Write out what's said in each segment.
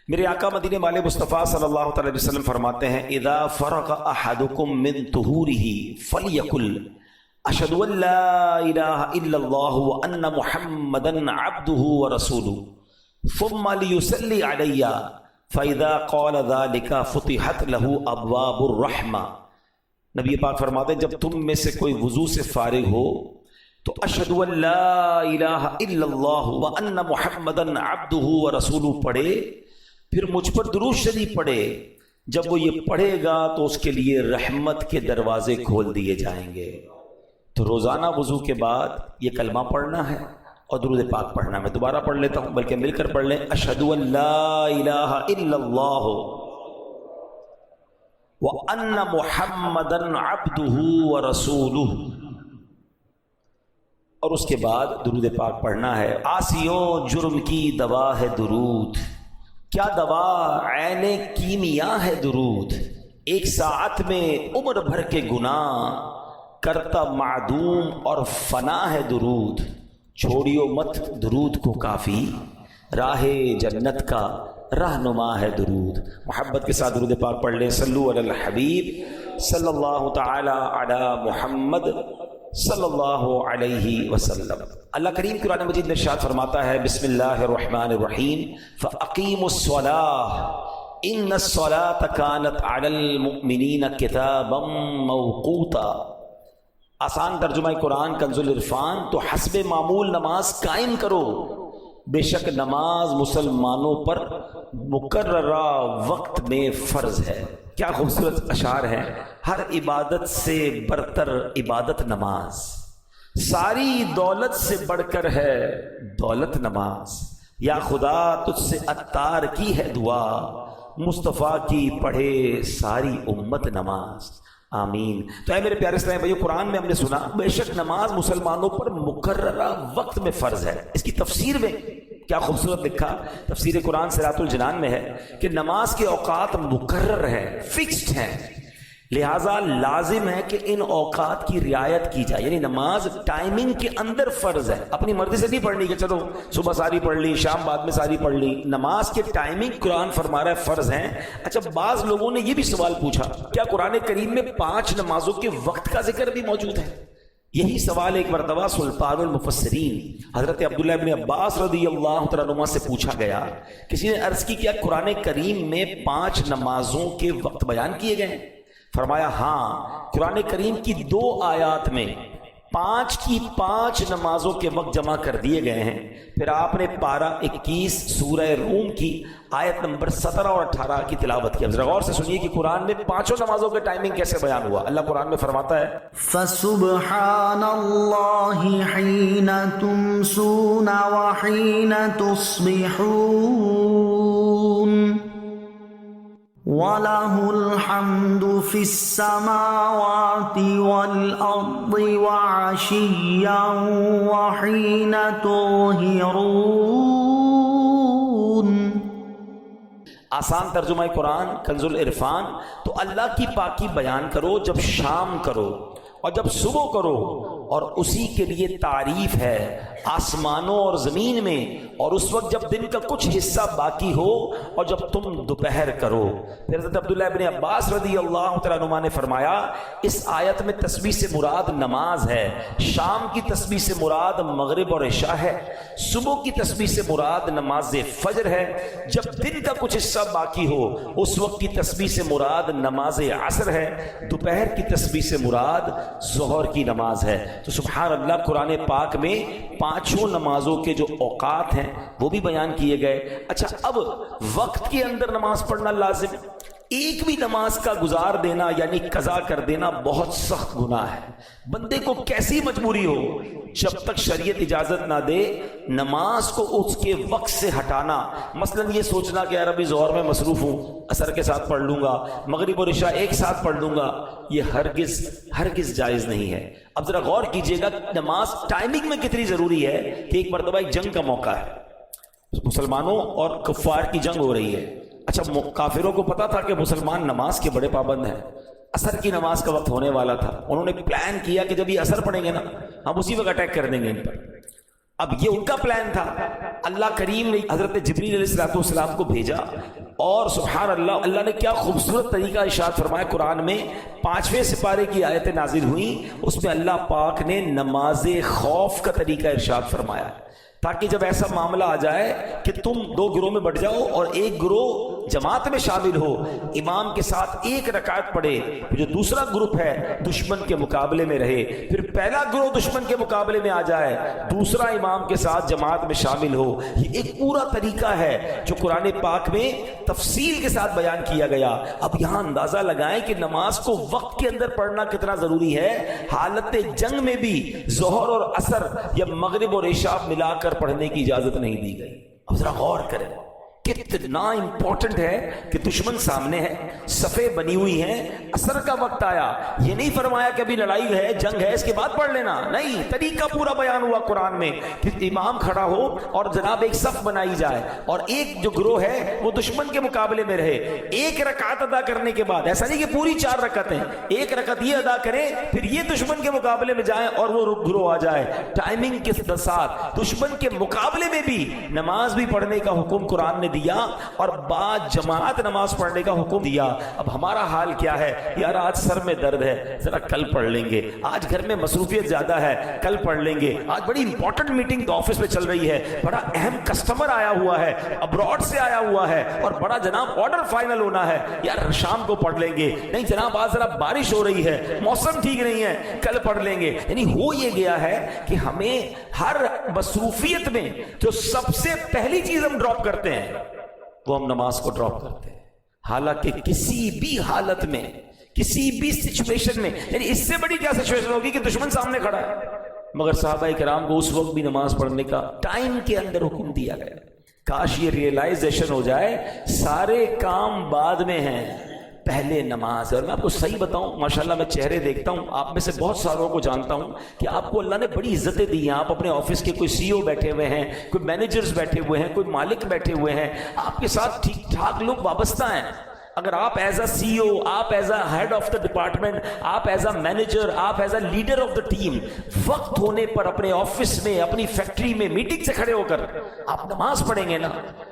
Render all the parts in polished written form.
میرے آقا مدینے والے مصطفیٰ صلی اللہ تعالی وسلم فرماتے ہیں اذا فرغ احدکم من طہورہ فلیقل اشہد ان لا الہ الا اللہ وان محمدا عبدہ ورسولہ ثم لیصلی علی فاذا قال ذلك فتحت له ابواب الرحمہ۔ نبی پاک فرماتے ہیں جب تم میں سے کوئی وضو سے فارغ ہو تو اشہد ان لا الہ الا اللہ وان محمدا عبدہ ورسولہ پڑھے، پھر مجھ پر درود شریف پڑھے۔ جب وہ یہ پڑھے گا تو اس کے لیے رحمت کے دروازے کھول دیے جائیں گے۔ تو روزانہ وضو کے بعد یہ کلمہ پڑھنا ہے اور درود پاک پڑھنا ہے۔ میں دوبارہ پڑھ لیتا ہوں، بلکہ مل کر پڑھ لیں۔ اشہد ان لا الہ الا اللہ وان محمدا عبدہ ورسولہ، اور اس کے بعد درود پاک پڑھنا ہے۔ عاصیوں جرم کی دوا ہے درود، کیا دوا عین کیمیا ہے درود، ایک ساعت میں عمر بھر کے گناہ کرتا معدوم اور فنا ہے درود۔ چھوڑیو مت درود کو کافی، راہ جنت کا رہنما ہے درود۔ محبت کے ساتھ درود پاک پڑھ لیں۔ صلو علی الحبیب صلی اللہ تعالی علی محمد صلی اللہ علیہ وسلم۔ اللہ کریم قرآن مجید میں ارشاد فرماتا ہے بسم اللہ الرحمن الرحیم فَأَقِيمُوا الصَّلَاةَ إِنَّ الصَّلَاةَ كَانَتْ عَلَى الْمُؤْمِنِينَ كِتَابًا مَوْقُوتًا۔ آسان ترجمہ قرآن کنز العرفان، تو حسب معمول نماز قائم کرو، بے شک نماز مسلمانوں پر مقررہ وقت میں فرض ہے۔ کیا خوبصورت اشعار ہیں۔ ہر عبادت سے برتر عبادت نماز، ساری دولت سے بڑھ کر ہے دولت نماز، یا خدا تجھ سے عطار کی ہے دعا، مصطفیٰ کی پڑھے ساری امت نماز، آمین۔ تو اے میرے پیارے اسلامی بھائیو، قرآن میں ہم نے سنا بے شک نماز مسلمانوں پر مقررہ وقت میں فرض ہے۔ اس کی تفسیر میں کیا خوبصورت لکھا، تفسیر قرآن سراۃ الجنان میں ہے کہ نماز کے اوقات مقرر ہیں، فکسڈ ہیں، لہٰذا لازم ہے کہ ان اوقات کی رعایت کی جائے، یعنی نماز ٹائمنگ کے اندر فرض ہے۔ اپنی مرضی سے نہیں پڑھنی کہ چلو صبح ساری پڑھ لی، شام بعد میں ساری پڑھ لی۔ نماز کے ٹائمنگ قرآن فرما رہا ہے فرض ہیں۔ اچھا، بعض لوگوں نے یہ بھی سوال پوچھا کیا قرآن کریم میں 5 نمازوں کے وقت کا ذکر بھی موجود ہے؟ یہی سوال ایک مرتبہ سلطان المفسرین حضرت عبداللہ ابن عباس رضی اللہ تعالیٰ عنہ سے پوچھا گیا۔ کسی نے عرض کی کیا قرآن کریم میں 5 نمازوں کے وقت بیان کیے گئے ہیں؟ فرمایا ہاں، قرآن کریم کی 2 آیات میں 5 کی 5 نمازوں کے وقت جمع کر دیے گئے ہیں۔ پھر آپ نے پارہ 21 سورہ روم کی آیت نمبر 17 اور 18 کی تلاوت کی۔ اب ذرا غور سے سنیے کہ قرآن میں 5 نمازوں کے ٹائمنگ کیسے بیان ہوا۔ اللہ قرآن میں فرماتا ہے فَسُبْحَانَ اللَّهِ حِينَ تُمْسُونَ وَحِينَ تُصْبِحُونَ وَلَهُ الْحَمْدُ فِي السَّمَاوَاتِ وَالْأَرْضِ وَعَشِيًّا وَحِينَ تُظْهِرُونَ۔ آسان ترجمہ قرآن کنز العرفان، تو اللہ کی پاکی بیان کرو جب شام کرو اور جب صبح کرو، اور اسی کے لیے تعریف ہے آسمانوں اور زمین میں، اور اس وقت جب دن کا کچھ حصہ باقی ہو اور جب تم دوپہر کرو۔ پھر حضرت عبداللہ ابن عباس رضی اللہ تعالیٰ عنہ نے فرمایا اس آیت میں تسبیح سے مراد نماز ہے، شام کی تسبیح سے مراد مغرب اور عشاء ہے، صبح کی تسبیح سے مراد نماز فجر ہے، جب دن کا کچھ حصہ باقی ہو اس وقت کی تسبیح سے مراد نماز عصر ہے، دوپہر کی تسبیح سے مراد ظہر کی نماز ہے۔ تو سبحان اللہ، قرآن پاک میں 5 نمازوں کے جو اوقات ہیں وہ بھی بیان کیے گئے۔ اچھا، اب وقت کے اندر نماز پڑھنا لازم، ایک بھی نماز کا گزار دینا یعنی قضا کر دینا بہت سخت گناہ ہے۔ بندے کو کیسی مجبوری ہو، جب تک شریعت اجازت نہ دے نماز کو اس کے وقت سے ہٹانا، مثلا یہ سوچنا کہ یار ابھی ظہر میں مصروف ہوں، عصر کے ساتھ پڑھ لوں گا، مغرب اور عشاء ایک ساتھ پڑھ لوں گا، یہ ہرگز جائز نہیں ہے۔ اب ذرا غور کیجئے گا نماز ٹائمنگ میں کتنی ضروری ہے کہ ایک مرتبہ ایک جنگ کا موقع ہے، مسلمانوں اور کفار کی جنگ ہو رہی ہے۔ اچھا، کافروں کو پتا تھا کہ مسلمان نماز کے بڑے پابند ہیں، عصر کی نماز کا وقت ہونے والا تھا، انہوں نے پلان کیا کہ جب یہ عصر پڑھیں گے نا ہم اسی وقت اٹیک کر دیں گے ان پر۔ اب یہ ان کا پلان تھا. اللہ کریم نے حضرت جبریل علیہ السلام کو بھیجا اور سبحان اللہ, اللہ نے کیا خوبصورت طریقہ ارشاد فرمایا قرآن میں. 5ویں سپارے کی آیتیں نازل ہوئیں, اس میں اللہ پاک نے نماز خوف کا طریقہ ارشاد فرمایا, تاکہ جب ایسا معاملہ آ جائے کہ تم 2 گروہ میں بٹ جاؤ اور ایک گروہ جماعت میں شامل ہو, امام کے ساتھ 1 رکعت پڑھے, پھر جو دوسرا گروپ ہے دشمن کے مقابلے میں رہے, پھر پہلا گروہ دشمن کے مقابلے میں آ جائے, دوسرا امام کے ساتھ جماعت میں شامل ہو. یہ ایک پورا طریقہ ہے جو قرآن پاک میں تفصیل کے ساتھ بیان کیا گیا. اب یہاں اندازہ لگائیں کہ نماز کو وقت کے اندر پڑھنا کتنا ضروری ہے. حالت جنگ میں بھی ظہر اور عصر یا مغرب اور عشاء ملا کر پڑھنے کی اجازت نہیں دی گئی. اب ذرا غور کریں کتنا امپورٹنٹ ہے کہ دشمن سامنے ہے, صفیں بنی ہوئی ہیں, عصر کا وقت آیا, یہ نہیں فرمایا کہ ابھی لڑائی ہے, جنگ ہے, اس کے بعد پڑھ لینا, نہیں, طریقہ پورا بیان ہوا قرآن میں کہ امام کھڑا ہو اور جناب ایک صف بنائی جائے اور ایک جو گروہ ہے وہ دشمن کے مقابلے میں رہے. 1 رکعت ادا کرنے کے بعد, ایسا نہیں کہ پوری 4 رکعتیں, 1 رکعت یہ ادا کریں پھر یہ دشمن کے مقابلے میں جائیں اور وہ گروہ آ جائے. ٹائمنگ کے ساتھ دشمن کے مقابلے میں بھی نماز بھی پڑھنے کا حکم قرآن نے دیا اور بعد جماعت نماز پڑھنے کا حکم دیا. اب ہمارا حال کیا ہے, یار آج سر میں درد ہے, ذرا کل پڑھ لیں گے, آج گھر میں مصروفیت زیادہ ہے, کل پڑھ لیں گے, آج بڑی امپورٹنٹ میٹنگ تو آفس میں چل رہی ہے, بڑا اہم کسٹمر آیا ہوا ہے, ابراڈ سے آیا ہوا ہے اور بڑا جناب آرڈر فائنل ہونا ہے, یار شام کو پڑھ لیں گے, نہیں جناب آج ذرا بارش ہو رہی ہے, موسم ٹھیک نہیں ہے, کل پڑھ لیں گے. یعنی ہو یہ گیا ہے کہ ہمیں ہر مصروفیت میں جو سب سے پہلی چیز ہم ڈراپ کرتے ہیں وہ ہم نماز کو ڈراپ کرتے ہیں. حالانکہ کسی بھی حالت میں, کسی بھی سچویشن میں, یعنی اس سے بڑی کیا سچویشن ہوگی کہ دشمن سامنے کھڑا ہے, مگر صحابہ کرام کو اس وقت بھی نماز پڑھنے کا ٹائم کے اندر حکم دیا گیا. کاش یہ ریئلائزیشن ہو جائے سارے کام بعد میں ہیں, پہلے نماز. اور میں آپ کو صحیح بتاؤں, ماشاءاللہ میں چہرے دیکھتا ہوں, آپ میں سے بہت ساروں کو جانتا ہوں کہ آپ کو اللہ نے بڑی عزتیں دی ہیں. آپ اپنے آفس کے کوئی سی او بیٹھے ہوئے ہیں, کوئی مینیجرز بیٹھے ہوئے ہیں, کوئی مالک بیٹھے ہوئے ہیں, آپ کے ساتھ ٹھیک ٹھاک لوگ وابستہ ہیں. اگر آپ ایز اے سی او, آپ is a head of the department, آپ ایز اے مینیجر, آپ is a leader of the team, وقت ہونے پر اپنے آفس میں, اپنی فیکٹری میں میٹنگ سے کھڑے ہو کر آپ نماز پڑھیں گے نا,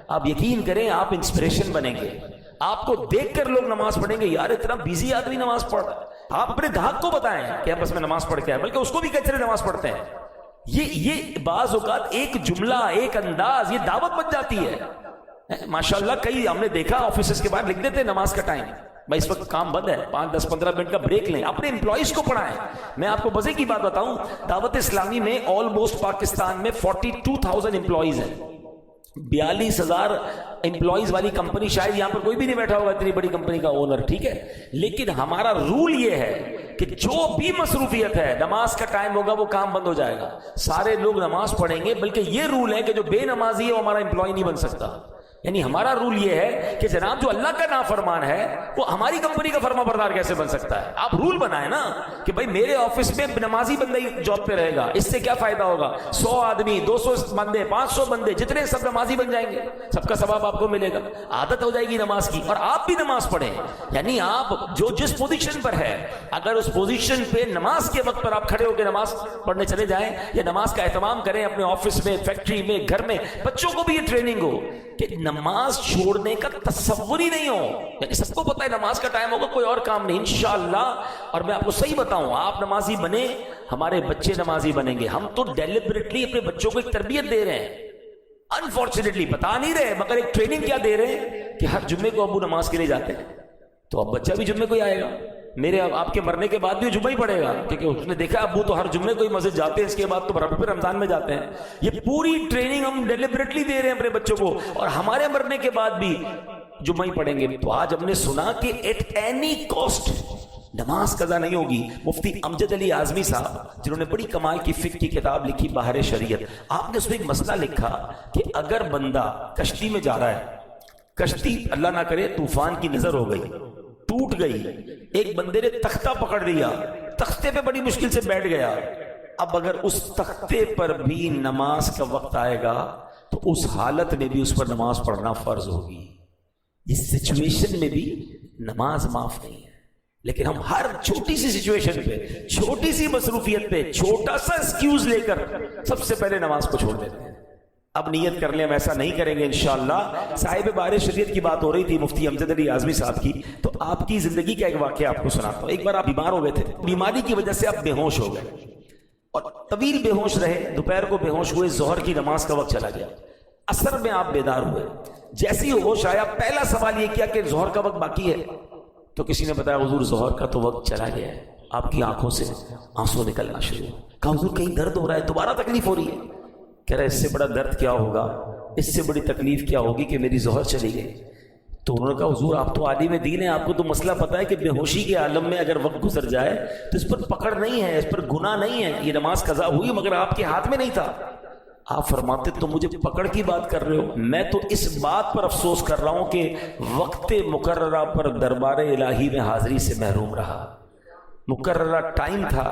آپ یقین کریں آپ انسپریشن بنیں گے. آپ کو دیکھ کر لوگ نماز پڑھیں گے, یار اتنا بیزی آدمی نماز پڑھ رہا ہے. آپ اپنے گاہک کو بتائیں کہ بس میں نماز پڑھ کے آیا, بلکہ اس کو بھی کچرے نماز پڑھتے ہیں. یہ بعض اوقات ایک جملہ, ایک انداز, یہ دعوت بن جاتی ہے. ماشاءاللہ کئی ہم نے دیکھا آفیسز کے باہر لکھ دیتے نماز کا ٹائم, بھائی اس وقت کام بند ہے, 5-10-15 منٹ کا بریک لیں, اپنے امپلائیز کو پڑھائیں. میں آپ کو مزے کی بات بتاؤں, دعوت اسلامی میں آلموسٹ پاکستان میں 42,000 امپلائیز ہیں. 42,000 امپلائیز والی کمپنی, شاید یہاں پر کوئی بھی نہیں بیٹھا ہوگا اتنی بڑی کمپنی کا اونر, ٹھیک ہے. لیکن ہمارا رول یہ ہے کہ جو بھی مصروفیت ہے, نماز کا ٹائم ہوگا وہ کام بند ہو جائے گا, سارے لوگ نماز پڑھیں گے. بلکہ یہ رول ہے کہ جو بے نمازی ہے وہ ہمارا امپلائی نہیں بن سکتا. یعنی ہمارا رول یہ ہے کہ جناب جو اللہ کا نافرمان ہے وہ ہماری کمپنی کا فرما بردار کیسے بن سکتا ہے. آپ رول بنائیں نا کہ بھائی میرے آفس میں نمازی بندہ ہی جاب پہ رہے گا, اس سے کیا فائدہ ہوگا. 100 آدمی, 200 بندے, 500 بندے, جتنے سب نمازی بن جائیں گے, سب کا ثواب آپ کو ملے گا. عادت ہو جائے گی نماز کی, اور آپ بھی نماز پڑھیں. یعنی آپ جو جس پوزیشن پر ہے, اگر اس پوزیشن پہ نماز کے وقت پر آپ کھڑے ہو کے نماز پڑھنے چلے جائیں, یا نماز کا اہتمام کریں اپنے آفس میں, فیکٹری میں, گھر میں, بچوں کو بھی یہ ٹریننگ ہو کہ نماز چھوڑنے کا تصور ہی نہیں ہو. یعنی سب کو پتہ ہے نماز کا ٹائم ہوگا, کوئی اور کام نہیں انشاءاللہ. اور میں آپ کو صحیح بتاؤں, آپ نمازی بنے, ہمارے بچے نمازی بنیں گے. ہم تو ڈیلیبریٹلی اپنے بچوں کو ایک تربیت دے رہے ہیں, انفارچونیٹلی بتا نہیں رہے, مگر ایک ٹریننگ کیا دے رہے ہیں کہ ہر جمعے کو ابو نماز کے لیے جاتے ہیں, تو اب بچہ بھی جمعے کو ہی آئے گا. میرے آپ کے مرنے کے بعد بھی جمعہ ہی پڑے گا, کیونکہ اس نے دیکھا ابو تو ہر جمعے کو ہی مسجد جاتے ہیں, اس کے بعد تو برابر رمضان میں جاتے ہیں. یہ پوری ٹریننگ ہم ڈیلیبریٹلی دے رہے ہیں اپنے بچوں کو, اور ہمارے مرنے کے بعد بھی جمعہ ہی پڑھیں گے. تو آج ہم نے سنا کہ ایٹ اینی کاسٹ نماز قضا نہیں ہوگی. مفتی امجد علی اعظمی صاحب جنہوں نے بڑی کمال کی فقہ کی کتاب لکھی بہار شریعت, آپ نے اس میں ایک مسئلہ لکھا کہ اگر بندہ کشتی میں جا رہا ہے, کشتی اللہ نہ کرے طوفان کی نظر ہو گئی, ٹوٹ گئی, ایک بندے نے تختہ پکڑ لیا, تختے پہ بڑی مشکل سے بیٹھ گیا. اب اگر اس تختے پر بھی نماز کا وقت آئے گا تو اس حالت میں بھی اس پر نماز پڑھنا فرض ہوگی. اس سچویشن میں بھی نماز معاف نہیں ہے. لیکن ہم ہر چھوٹی سی سچویشن پہ، چھوٹی سی مصروفیت پہ چھوٹا سا ایکسکیوز لے کر سب سے پہلے نماز کو چھوڑ دیتے ہیں۔ اب نیت کر لیں ہم ایسا نہیں کریں گے انشاءاللہ۔ صاحب بار شریعت کی بات ہو رہی تھی مفتی امجد علی اعظمی صاحب کی، تو آپ کی زندگی کا ایک واقعہ آپ کو سناتا ہوں۔ ایک بار آپ بیمار ہو گئے تھے، بیماری کی وجہ سے آپ بے ہوش ہو گئے اور طویل بے ہوش رہے، دوپہر کو بے ہوش ہوئے، ظہر کی نماز کا وقت چلا گیا، عصر میں آپ بیدار ہوئے، جیسی ہوش آیا پہلا سوال یہ کیا کہ ظہر کا وقت باقی ہے؟ تو کسی نے بتایا حضور ظہر کا تو وقت چلا گیا ہے۔ آپ کی آنکھوں سے آنسو نکلنا شروع ہوا۔ کہا حضور کہیں درد ہو رہا ہے، دوبارہ تکلیف ہو رہی ہے؟ کہہ رہے اس سے بڑا درد کیا ہوگا، اس سے بڑی تکلیف کیا ہوگی کہ میری ظہر چلی گئی۔ تو انہوں نے کہا حضور آپ تو عالم دین ہیں، آپ کو تو مسئلہ پتہ ہے کہ بے ہوشی کے عالم میں اگر وقت گزر جائے تو اس پر پکڑ نہیں ہے، اس پر گناہ نہیں ہے، یہ نماز قضا ہوئی مگر آپ کے ہاتھ میں نہیں تھا۔ آپ فرماتے تو مجھے پکڑ کی بات کر رہے ہو، میں تو اس بات پر افسوس کر رہا ہوں کہ وقت مقررہ پر دربار الہی میں حاضری سے محروم رہا۔ مقررہ ٹائم تھا،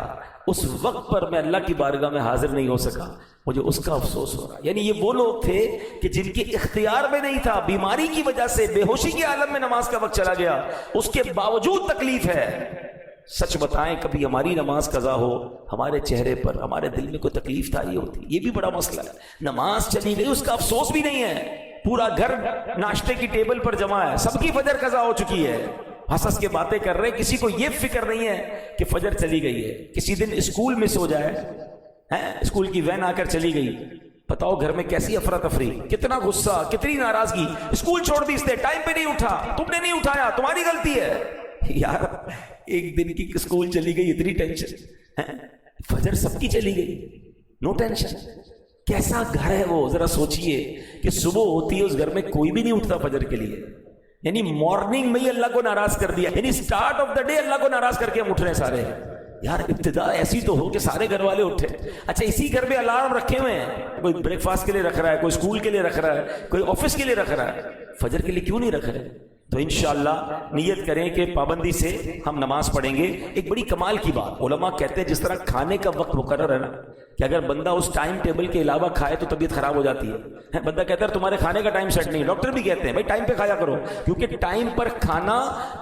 اس وقت پر میں اللہ کی بارگاہ میں حاضر نہیں ہو سکا، مجھے اس کا افسوس ہو رہا۔ یعنی یہ وہ لوگ تھے کہ جن کے اختیار میں نہیں تھا، بیماری کی وجہ سے بے ہوشی کے عالم میں نماز کا وقت چلا گیا، اس کے باوجود تکلیف ہے۔ سچ بتائیں کبھی ہماری نماز قضا ہو، ہمارے چہرے پر ہمارے دل میں کوئی تکلیف تاری ہوتی؟ یہ بھی بڑا مسئلہ ہے۔ نماز چلی گئی اس کا افسوس بھی نہیں ہے، پورا گھر ناشتے کی ٹیبل پر جمع ہے، سب کی فجر قضا ہو چکی ہے، ہنس ہنس کے باتیں کر رہے، کسی کو یہ فکر نہیں ہے کہ فجر چلی گئی ہے۔ کسی دن اسکول مس ہو جائے، اسکول کی وین آ کر چلی گئی، بتاؤ گھر میں کیسی افراتفری، کتنا غصہ، کتنی ناراضگی، اسکول چھوڑ دی اس نے، ٹائم پہ نہیں اٹھا، تم نے نہیں اٹھایا، تمہاری غلطی ہے۔ یار ایک دن کی اسکول چلی گئی، اتنی ٹینشن، فجر سب کی چلی گئی، نو ٹینشن۔ کیسا گھر ہے وہ، ذرا سوچئے کہ صبح ہوتی ہے اس گھر میں کوئی بھی نہیں اٹھتا فجر کے لیے، یعنی مارننگ میں ہی اللہ کو ناراض کر دیا، یعنی سٹارٹ آف دا ڈے اللہ کو ناراض کر کے ہم اٹھ رہے ہیں سارے۔ یار ابتدا ایسی تو ہو کہ سارے گھر والے اٹھے۔ اچھا اسی گھر میں الارم رکھے ہوئے ہیں، کوئی بریک فاسٹ کے لیے رکھ رہا ہے، کوئی اسکول کے لیے رکھ رہا ہے، کوئی آفس کے لیے رکھ رہا ہے، فجر کے لیے کیوں نہیں رکھ رہے؟ تو انشاءاللہ نیت کریں کہ پابندی سے ہم نماز پڑھیں گے۔ ایک بڑی کمال کی بات، علماء کہتے ہیں جس طرح کھانے کا وقت مقرر ہے نا، کہ اگر بندہ اس ٹائم ٹیبل کے علاوہ کھائے تو طبیعت خراب ہو جاتی ہے۔ بندہ کہتا ہے تمہارے کھانے کا ٹائم سیٹ نہیں، ڈاکٹر بھی کہتے ہیں بھائی ٹائم پہ کھایا کرو، کیونکہ ٹائم پر کھانا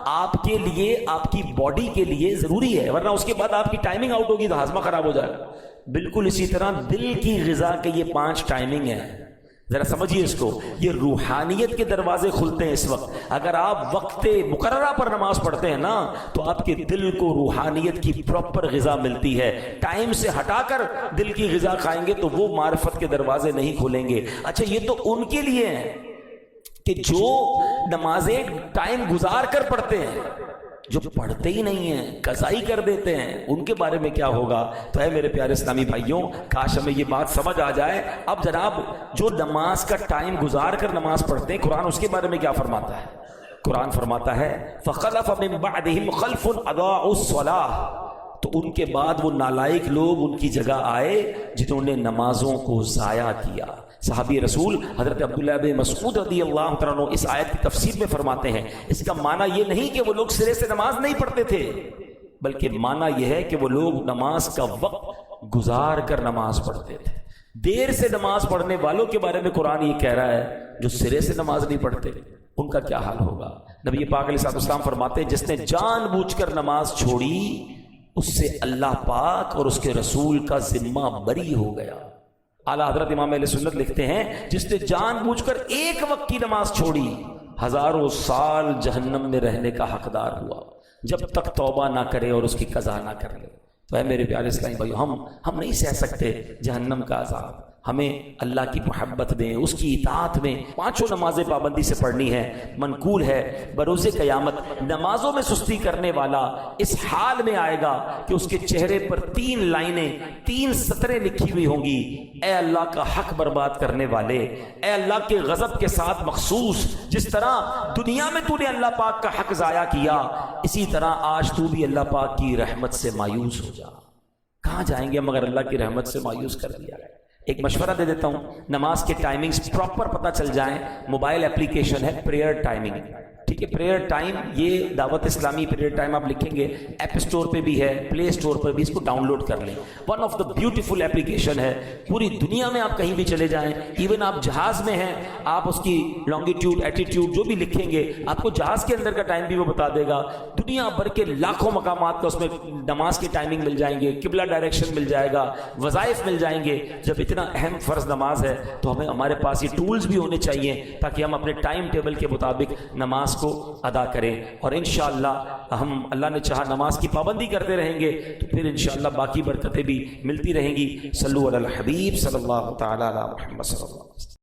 آپ کے لیے، آپ کی باڈی کے لیے ضروری ہے، ورنہ اس کے بعد آپ کی ٹائمنگ آؤٹ ہوگی تو ہاضمہ خراب ہو جائے گا۔ بالکل اسی طرح دل کی غذا کے یہ 5 ٹائمنگ ہیں، ذرا سمجھیے اس کو، یہ روحانیت کے دروازے کھلتے ہیں اس وقت۔ اگر آپ وقت مقررہ پر نماز پڑھتے ہیں نا تو آپ کے دل کو روحانیت کی پراپر غذا ملتی ہے۔ ٹائم سے ہٹا کر دل کی غذا کھائیں گے تو وہ معرفت کے دروازے نہیں کھولیں گے۔ اچھا یہ تو ان کے لیے ہیں کہ جو نمازیں ٹائم گزار کر پڑھتے ہیں، جو پڑھتے ہی نہیں ہیں، قضائی کر دیتے ہیں، ان کے بارے میں کیا ہوگا؟ تو اے میرے پیارے اسلامی بھائیوں، کاش ہمیں یہ بات سمجھ آ جائے۔ اب جناب جو نماز کا ٹائم گزار کر نماز پڑھتے ہیں، قرآن اس کے بارے میں کیا فرماتا ہے؟ قرآن فرماتا ہے فَخَلَفَ مِن بَعْدِهِمْ خَلْفٌ أَضَاعُوا الصَّلَاةَ، تو ان کے بعد وہ نالائق لوگ ان کی جگہ آئے جنہوں نے نمازوں کو ضائع کیا۔ صحابی رسول حضرت عبداللہ بن مسعود رضی اللہ تعالیٰ عنہ اس آیت کی تفسیر میں فرماتے ہیں اس کا معنی یہ نہیں کہ وہ لوگ سرے سے نماز نہیں پڑھتے تھے، بلکہ معنی یہ ہے کہ وہ لوگ نماز کا وقت گزار کر نماز پڑھتے تھے۔ دیر سے نماز پڑھنے والوں کے بارے میں قرآن یہ کہہ رہا ہے جو سرے سے نماز نہیں پڑھتے ان کا کیا حال ہوگا۔ نبی پاک علیہ السلام فرماتے ہیں جس نے جان بوجھ کر نماز چھوڑی اس سے اللہ پاک اور اس کے رسول کا ذمہ بری ہو گیا۔ اعلیٰ حضرت امام اہل سنت لکھتے ہیں جس نے جان بوجھ کر ایک وقت کی نماز چھوڑی ہزاروں سال جہنم میں رہنے کا حقدار ہوا جب تک توبہ نہ کرے اور اس کی قضا نہ کر لے۔ تو اے میرے پیارے اسلامی بھائیو، ہم نہیں سہ سکتے جہنم کا عذاب، ہمیں اللہ کی محبت میں، اس کی اطاعت میں 5 نمازیں پابندی سے پڑھنی ہے۔ منقول ہے بروز قیامت نمازوں میں سستی کرنے والا اس حال میں آئے گا کہ اس کے چہرے پر 3 لائنیں، 3 سطریں لکھی ہوئی ہوں گی، اے اللہ کا حق برباد کرنے والے، اے اللہ کے غضب کے ساتھ مخصوص، جس طرح دنیا میں تو نے اللہ پاک کا حق ضائع کیا اسی طرح آج تو بھی اللہ پاک کی رحمت سے مایوس ہو جا۔ کہاں جائیں گے ہم اگر اللہ کی رحمت سے مایوس کر دیا ہے؟ ایک مشورہ دے دیتا ہوں، نماز کے ٹائمنگز پراپر پتہ چل جائیں، موبائل اپلیکیشن ہے پریئر ٹائمنگ، ٹھیک ہے؟ ٹھیک ہے. پریئر ٹائم، یہ دعوت اسلامی پریئر ٹائم آپ لکھیں گے، ایپ اسٹور پہ بھی ہے، پلے اسٹور پر بھی، اس کو ڈاؤن لوڈ کر لیں. One of the beautiful application ہے. پوری دنیا میں آپ کہیں بھی چلے جائیں، ایون آپ جہاز میں ہیں، آپ اس کی لانگیٹیوڈ ایٹیٹیوڈ جو بھی لکھیں گے، آپ کو جہاز کے اندر کا ٹائم بھی وہ بتا دے گا. دنیا بھر کے لاکھوں مقامات کا اس میں نماز کی ٹائمنگ مل جائیں گے، قبلہ ڈائریکشن مل جائے گا، وظائف مل جائیں گے. جب اتنا اہم فرض نماز ہے تو ہمارے پاس یہ ٹولز بھی ہونے چاہیے تاکہ ہم اپنے ٹائم ٹیبل کے مطابق نماز کو ادا کریں. اور انشاءاللہ ہم اللہ نے چاہا نماز کی پابندی کرتے رہیں گے تو پھر انشاءاللہ باقی برکتیں بھی ملتی رہیں گی. صلو علی الحبیب صلی اللہ تعالی علی محمد صلی اللہ علیہ وسلم.